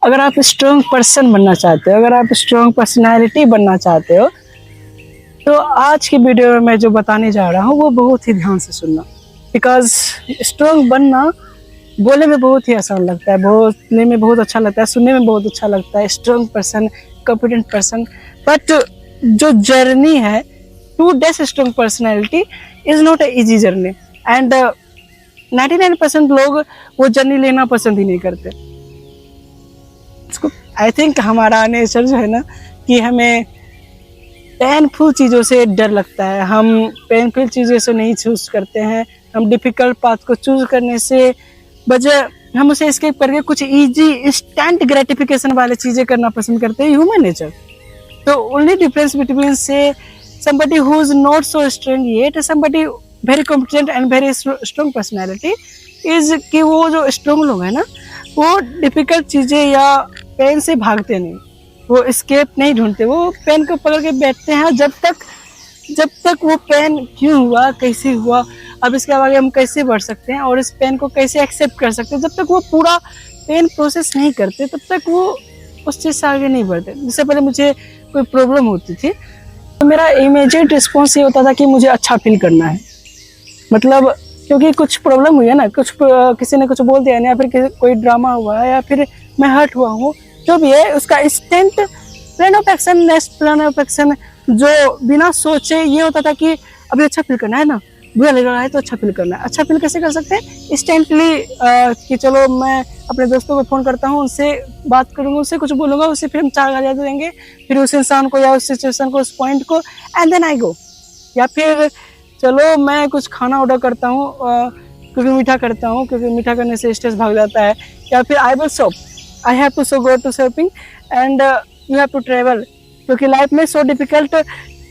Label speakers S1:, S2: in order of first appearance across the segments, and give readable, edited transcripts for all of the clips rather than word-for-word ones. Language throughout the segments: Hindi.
S1: अगर आप स्ट्रॉन्ग पर्सन बनना चाहते हो, अगर आप स्ट्रॉन्ग पर्सनालिटी बनना चाहते हो, तो आज की वीडियो में मैं जो बताने जा रहा हूँ वो बहुत ही ध्यान से सुनना। बिकॉज स्ट्रॉन्ग बनना बोलने में बहुत ही आसान लगता है, बोलने में बहुत अच्छा लगता है, सुनने में बहुत अच्छा लगता है, strong person, confident person. But जो जर्नी है to this strong personality is not a easy journey. And 99% लोग वो जर्नी लेना पसंद ही नहीं करते। आई थिंक हमारा नेचर जो है ना कि हमें पेनफुल चीज़ों से डर लगता है, हम पेनफुल चीज़ों से नहीं चूज करते हैं, हम डिफिकल्ट पाथ को चूज करने से बजाय हम उसे एस्केप करके कुछ इजी इंस्टेंट ग्रेटिफिकेशन वाले चीज़ें करना पसंद करते हैं। Human nature. तो ओनली डिफरेंस बिटवीन से somebody who is not so strong yet somebody very competent and very strong personality is कि वो जो स्ट्रॉन्ग लोग हैं ना वो डिफिकल्ट चीज़ें या पेन से भागते नहीं, वो एस्केप नहीं ढूंढते, वो पेन को पकड़ के बैठते हैं जब तक वो पेन क्यों हुआ, कैसे हुआ, अब इसके आगे हम कैसे बढ़ सकते हैं और इस पेन को कैसे एक्सेप्ट कर सकते हैं। जब तक वो पूरा पेन प्रोसेस नहीं करते तब तक वो उस चीज़ से आगे नहीं बढ़ते। जिससे पहले मुझे कोई प्रॉब्लम होती थी तो मेरा इमीडिएट रिस्पॉन्स ये होता था कि मुझे अच्छा फील करना है, मतलब क्योंकि कुछ प्रॉब्लम हुई है ना, कुछ किसी ने कुछ बोल दिया ना, या फिर कोई ड्रामा हुआ है या फिर मैं हर्ट हुआ हूँ, जो भी है उसका instant plan of action, next plan of action जो बिना सोचे ये होता था कि अभी अच्छा फील करना है ना, बुरा लग रहा है तो अच्छा फील करना है। अच्छा फील कैसे कर सकते हैं? इंस्टेंटली कि चलो मैं अपने दोस्तों को फ़ोन करता हूँ, उनसे बात करूँगा, उससे कुछ बोलूँगा, उससे फिर हम 4 गालियाँ देंगे, फिर उस इंसान को या उस सिचुएशन को, उस पॉइंट को, एंड देन आई गो। या फिर चलो मैं कुछ खाना ऑर्डर करता हूँ क्योंकि मीठा करता हूँ, क्योंकि मीठा करने से स्ट्रेस भाग जाता है। या फिर I will shop, I have to so go to shopping and you have to travel, क्योंकि लाइफ में सो डिफिकल्ट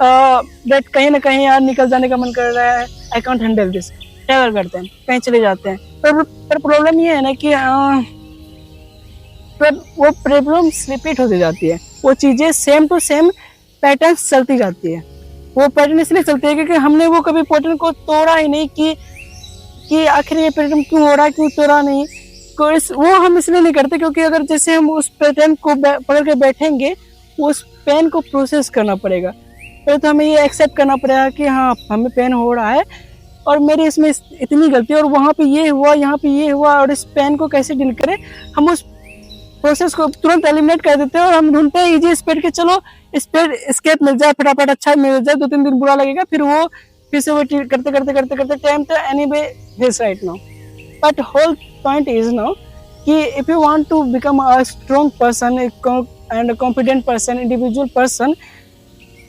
S1: दैट कहीं ना कहीं यार निकल जाने का मन कर रहा है, I can't handle this, travel करते हैं, कहीं चले जाते हैं। पर प्रॉब्लम ये है ना कि वो प्रॉब्लम्स रिपीट होती जाती है, वो चीज़ें सेम टू सेम पैटर्न चलती जाती है। वो पैटर्न इसलिए चलती है क्योंकि हमने वो कभी पैटर्न को तोड़ा ही नहीं कि आखिर ये पैटर्न क्यों हो रहा है, क्यों तोड़ा नहीं, वो हम इसलिए नहीं करते क्योंकि अगर जैसे हम उस पैटर्न को पकड़ के बैठेंगे, उस पेन को प्रोसेस करना पड़ेगा। पहले तो हमें ये एक्सेप्ट करना पड़ेगा कि हाँ हमें पेन हो रहा है और मेरी इसमें इतनी गलती है और वहाँ पे ये हुआ, यहाँ पे ये हुआ, और इस पेन को कैसे डील करें। हम उस प्रोसेस को तुरंत एलिमिनेट कर देते हैं और हम ढूंढते हैं इजी स्पेड के, चलो स्पेड एस्केप मिल जाए, फटाफट अच्छा मिल जाए, 2-3 दिन बुरा लगेगा, फिर से वो करते करते करते करते टाइम तो anyway this right now. But whole point is now कि if you want to become a strong person and confident person, individual person,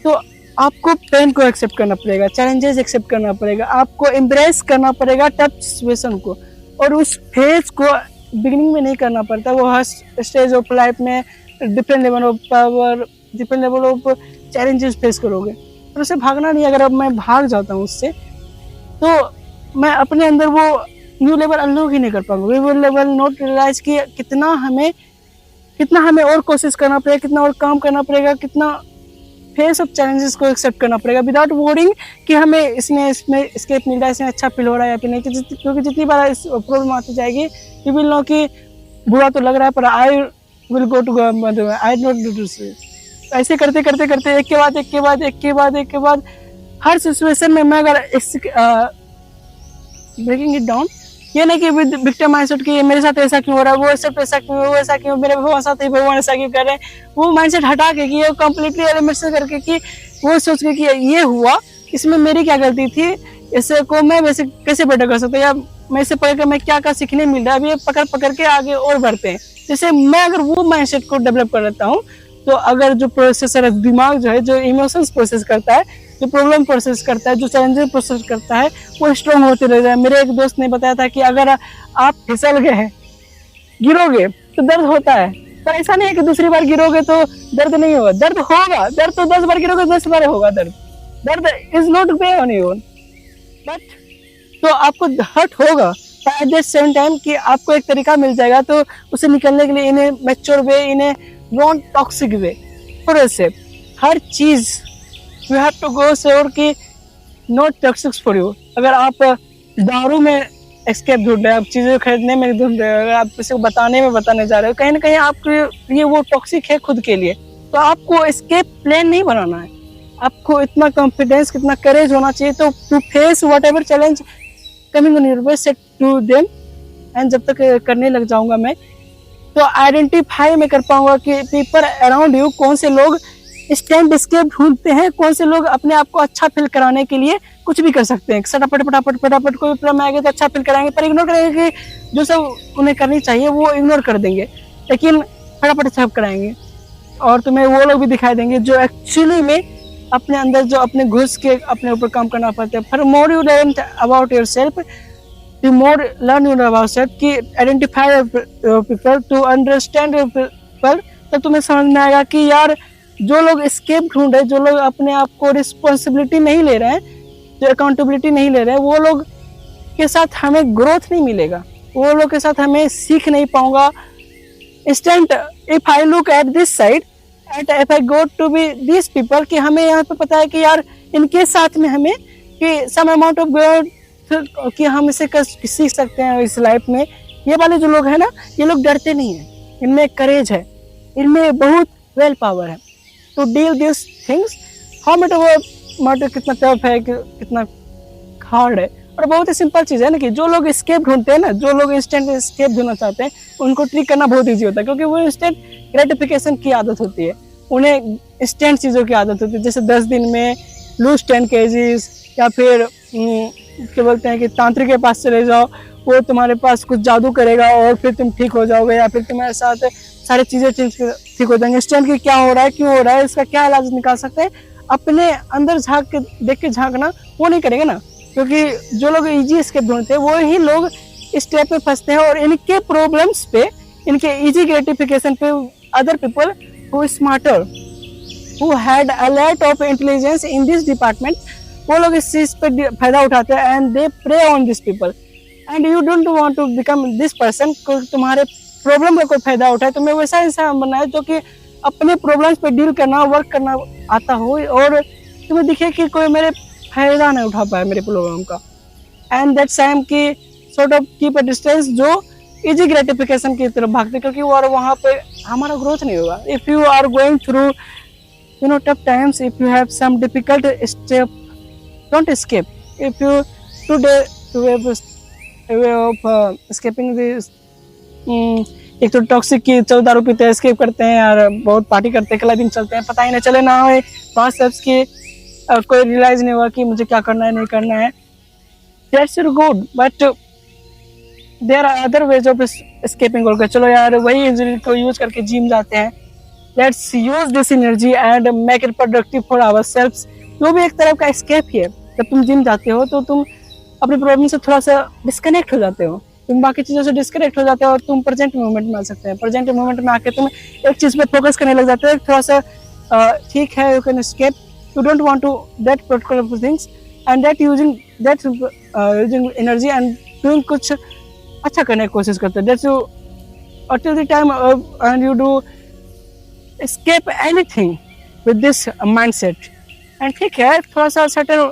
S1: तो आपको पेन को एक्सेप्ट करना पड़ेगा, चैलेंजेस एक्सेप्ट करना पड़ेगा, आपको एम्ब्रेस करना पड़ेगा टफ सिचुएशन को। और उस फेज को बिगिनिंग में नहीं करना पड़ता, वो हर स्टेज ऑफ लाइफ में different level of power, different level of challenges face करोगे। और उसे भागना नहीं, अगर अब मैं भाग जाता हूँ उससे तो मैं अपने अंदर वो न्यू लेवल अनलॉक ही नहीं कर पाऊंगा। वो लेवल नॉट रियलाइज कि कितना हमें और कोशिश करना पड़ेगा, कितना और काम करना पड़ेगा, कितना फेस ऑफ चैलेंजेस को एक्सेप्ट करना पड़ेगा विदाउट वॉरिंग कि हमें इसमें एस्केप मिल रहा है, इसमें अच्छा फील हो रहा है या फिर नहीं। क्योंकि जितनी बार इस प्रॉब्लम आती जाएगी यू विल नो कि बुरा तो लग रहा है पर I will go to I not do this. ऐसे करते करते करते एक के बाद हर सिचुएशन में मैं अगर ब्रेकिंग इट डाउन, ये नहीं कि विक्टिम माइंडसेट कि मेरे साथ ऐसा क्यों हो रहा है, वो सब ऐसा क्यों, वो ऐसा क्यों, मेरे भगवान साथ ही भगवान ऐसा क्यों कर रहे हैं, वो माइंडसेट हटा के कि ये कम्प्लीटली एलिमिनेट करके कि वो सोच के कि ये हुआ, इसमें मेरी क्या गलती थी, इससे को मैं वैसे कैसे बेटर कर सकता हूँ, या मैं इसे पढ़ कर मैं क्या सीखने मिल रहा है, अब ये पकड़ के आगे और बढ़ते हैं। जैसे मैं अगर वो माइंडसेट को डेवलप कर लेता हूँ तो अगर जो प्रोसेसर दिमाग जो है, जो इमोशंस प्रोसेस करता है, जो प्रॉब्लम प्रोसेस करता है, जो चैलेंजेस प्रोसेस करता है, वो स्ट्रॉन्ग होते रह जाए। मेरे एक दोस्त ने बताया था कि अगर आप फिसल गए हैं, गिरोगे तो दर्द होता है, पर ऐसा नहीं है कि दूसरी बार गिरोगे तो दर्द नहीं होगा, दर्द होगा, दर्द तो 10 बार गिरोगे 10 बार होगा दर्द is not way on your, but तो आपको हर्ट होगा एट द सेम टाइम कि आपको एक तरीका मिल जाएगा तो उसे निकलने के लिए इन्हें मैच्योर वे, इन्हें नॉन टॉक्सिक वे, प्रोसेस हर चीज you have to go sure कि नॉट टॉक्सिक फॉर यू। अगर आप दारू में एस्केप ढूंढ रहे हो, आप चीज़ें खरीदने में ढूंढ रहे हो, अगर आप किसी को बताने जा रहे हो, कहीं ना कहीं आपके लिए वो टॉक्सिक है खुद के लिए। तो आपको एस्केप प्लान नहीं बनाना है, आपको इतना कॉन्फिडेंस, कितना करेज होना चाहिए तो to face whatever challenge coming on your way, set to them. And जब तक करने लग जाऊंगा मैं, तो आइडेंटिफाई में कर पाऊंगा कि पीपल अराउंड यू, कौन से लोग स्टैंड एस्केप ढूंढते हैं, कौन से लोग अपने आप को अच्छा फील कराने के लिए कुछ भी कर सकते हैं। फटाफट फटाफट फटाफट कोई प्रॉब्लम आएगा तो अच्छा फील कराएंगे, पर इग्नोर करेंगे कि जो सब उन्हें करनी चाहिए वो इग्नोर कर देंगे, लेकिन फटाफट अच्छा कराएंगे। और तुम्हें वो लोग भी दिखाई देंगे जो एक्चुअली में अपने अंदर जो अपने घुस के अपने ऊपर काम करना पड़ता है। For more you learn about your self, the more learn you about yourself, कि identify your people, to understand your people, तब तुम्हें समझ में आएगा कि यार जो लोग escape ढूंढ रहे, जो लोग अपने आप को रिस्पॉन्सिबिलिटी नहीं ले रहे हैं, जो अकाउंटेबिलिटी नहीं ले रहे हैं, वो लोग के साथ हमें ग्रोथ नहीं मिलेगा, वो लोग के साथ हमें सीख नहीं पाऊंगा। Instant if I look at this side at if I go to be this people, कि हमें यहाँ पे पता है कि यार इनके साथ में हमें कि सम अमाउंट ऑफ ग्रोथ कि हम इसे सीख सकते हैं इस लाइफ में। ये वाले जो लोग हैं ना, ये लोग डरते नहीं हैं, इनमें करेज है, इनमें बहुत वेल पावर है to deal this things. How matter कितना टफ है, कितना हार्ड है, और बहुत ही सिंपल चीज़ है ना कि जो लोग एस्केप ढूंढते हैं ना, जो लोग इंस्टेंट एस्केप ढूंढना चाहते हैं, उनको ट्रिक करना बहुत ईजी होता है, क्योंकि वो इंस्टेंट ग्रेटिफिकेशन की आदत होती है, उन्हें इंस्टेंट चीज़ों की आदत होती है। जैसे 10 दिन में लूज 10 kgs, या फिर क्या बोलते हैं कि तांत्रिक के पास चले जाओ, वो तुम्हारे पास कुछ जादू करेगा और फिर तुम ठीक हो जाओगे, या फिर तुम्हारे साथ सारी चीज़ें ठीक हो जाएंगे। इंस्टेंट की क्या हो रहा है, क्यों हो रहा है, इसका क्या इलाज निकाल सकते हैं, अपने अंदर झांक के देख के झांकना वो नहीं करेंगे ना, क्योंकि जो लोग इजी एस्केप ढूंढते हैं वो ही लोग इस स्टेप में फंसते हैं, और इनके प्रॉब्लम्स पे, इनके इजी ग्रेटिफिकेशन पे other people who smarter, who had a lot of intelligence in this department, वो लोग इस चीज पे फायदा उठाते हैं, and they prey on this people. And you don't want to become this person, तुम्हारे प्रॉब्लम का कोई फायदा उठाए। तुम्हें वैसा इंसान बनना है जो कि अपने प्रॉब्लम्स पे डील करना, वर्क करना आता हो, और तुम्हें दिखे कि कोई मेरे फायदा नहीं उठा पाया मेरे प्रॉब्लम का। एंड दैट्स टाइम की sort of keep a distance, जो इजी ग्रेटिफिकेशन की तरफ भागते, क्योंकि वो और वहाँ पे हमारा ग्रोथ नहीं होगा। If you are going through tough times, if you have some difficult step, don't escape. If you today way of escaping this, एक तो टॉक्सिक की 14 दारू पीते हैं, escape करते हैं यार, बहुत पार्टी करते हैं, क्लबिंग चलते हैं, पता ही नहीं चले ना हो 5 steps की, कोई रियलाइज नहीं हुआ कि मुझे क्या करना है, नहीं करना है। That's good, but there are other ways of escaping। और चलो यार वही इंजरी को यूज करके जिम जाते हैं। Let's use this energy and make it productive for ourselves। वो भी एक तरह का escape ही है। जब तुम जिम जाते हो तो तुम अपने प्रॉब्लम से थोड़ा सा डिस्कनेक्ट हो जाते हो, तुम बाकी चीज़ों से डिस्कनेक्ट हो जाते हो, और तुम प्रेजेंट मोमेंट में आ सकते हैं। प्रेजेंट मोमेंट में आके तुम एक चीज़ पे फोकस करने लग जाते हो, थोड़ा सा ठीक है, you can escape, you don't want to that particular things, and that using energy and doing कुछ अच्छा करने की कोशिश करते हैं। That's you until the time and you do escape anything with this mindset, and ठीक है, थोड़ा सा certain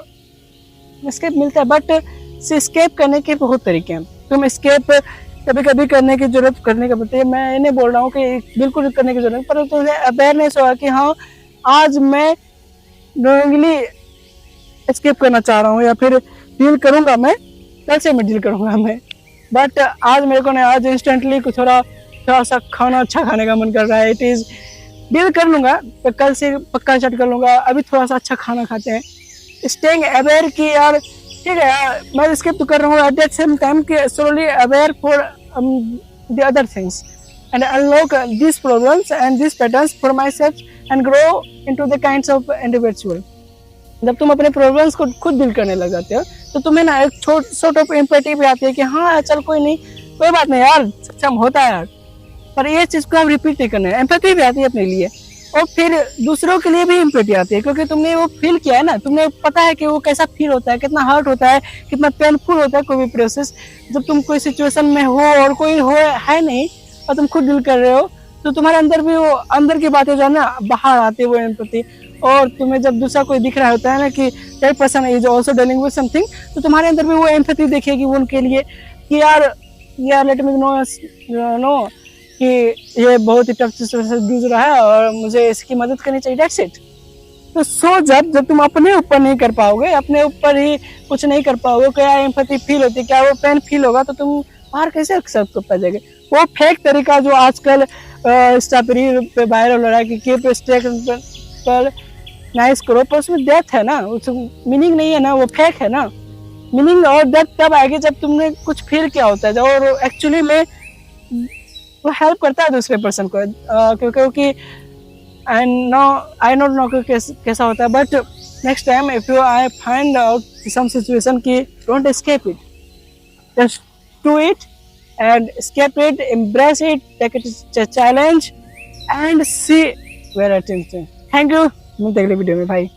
S1: escape मिलता है, बट से escape करने के बहुत तरीके हैं। तुम escape कभी कभी करने की जरूरत करने का बताइए, मैं नहीं बोल रहा हूँ कि बिल्कुल करने की जरूरत, पर तुम्हें अवेयरनेस होगा कि हाँ आज मैं नॉर्मली escape करना चाह रहा हूँ, या फिर डील करूँगा, मैं कल से मैं डील करूँगा मैं, बट आज मेरे को नहीं, आज इंस्टेंटली कुछ थोड़ा सा खाना अच्छा खाने का मन कर रहा है, इट इज़ डील कर लूँगा, तो कल से पक्का स्टार्ट कर लूँगा, अभी थोड़ा सा अच्छा खाना खाते हैं। स्टेइंग अवेयर कि यार ठीक है यार मैं स्किप तो कर रहा हूँ, एट दैट सेम टाइम कि slowly aware for the other things and unlock these problems and these patterns for myself and grow into the kinds of individual। जब तुम अपने प्रॉब्लम्स को खुद डील करने लग जाते हो तो तुम्हें ना एक सॉर्ट ऑफ एम्पैथी भी आती है कि हाँ चल कोई नहीं, कोई बात नहीं यार, सक्षम होता है यार, पर ये चीज़ को हम रिपीट नहीं करना है। एम्पैथी भी आती है अपने लिए, और फिर दूसरों के लिए भी एम्पैथी आती है, क्योंकि तुमने वो फील किया है ना, तुमने पता है कि वो कैसा फील होता है, कितना हर्ट होता है, कितना पेनफुल होता है कोई भी प्रोसेस। जब तुम कोई सिचुएशन में हो और कोई हो है नहीं और तुम खुद डील कर रहे हो, तो तुम्हारे अंदर भी वो अंदर की बातें जो है ना बाहर आती है, वो एम्पैथी। और तुम्हें जब दूसरा कोई दिख रहा होता है ना कि that person is also dealing with something, तो तुम्हारे अंदर भी वो एम्पैथी दिखेगी वो उनके लिए कि यार लेट मी नो कि ये बहुत ही टफ सिचुएशन से जूझ रहा है और मुझे इसकी मदद करनी चाहिए, दैट्स इट। तो जब तुम अपने ऊपर नहीं कर पाओगे, अपने ऊपर ही कुछ नहीं कर पाओगे, क्या एम्पैथी फील होती है, क्या वो पेन फील होगा, तो तुम बाहर कैसे एक्सेप्ट कर पाओगे। वो फेक तरीका जो आजकल इंस्टा पे वायरल हो रहा है कि कीप स्टेक पर नाइस करो, पर उसमें डेथ है ना, उसमें मीनिंग नहीं है ना, वो फेक है ना। मीनिंग और डेथ तब आएगी जब तुमने कुछ फील किया होता है, और एक्चुअली में वो हेल्प करता है दूसरे पर्सन को, क्योंकि आई नॉट नो कैसा होता है, but next time if you I find out some situation की don't escape it, just do it and escape it, embrace it, take it as a challenge and see where it is. Thank you, मिलते हैं अगले वीडियो में भाई।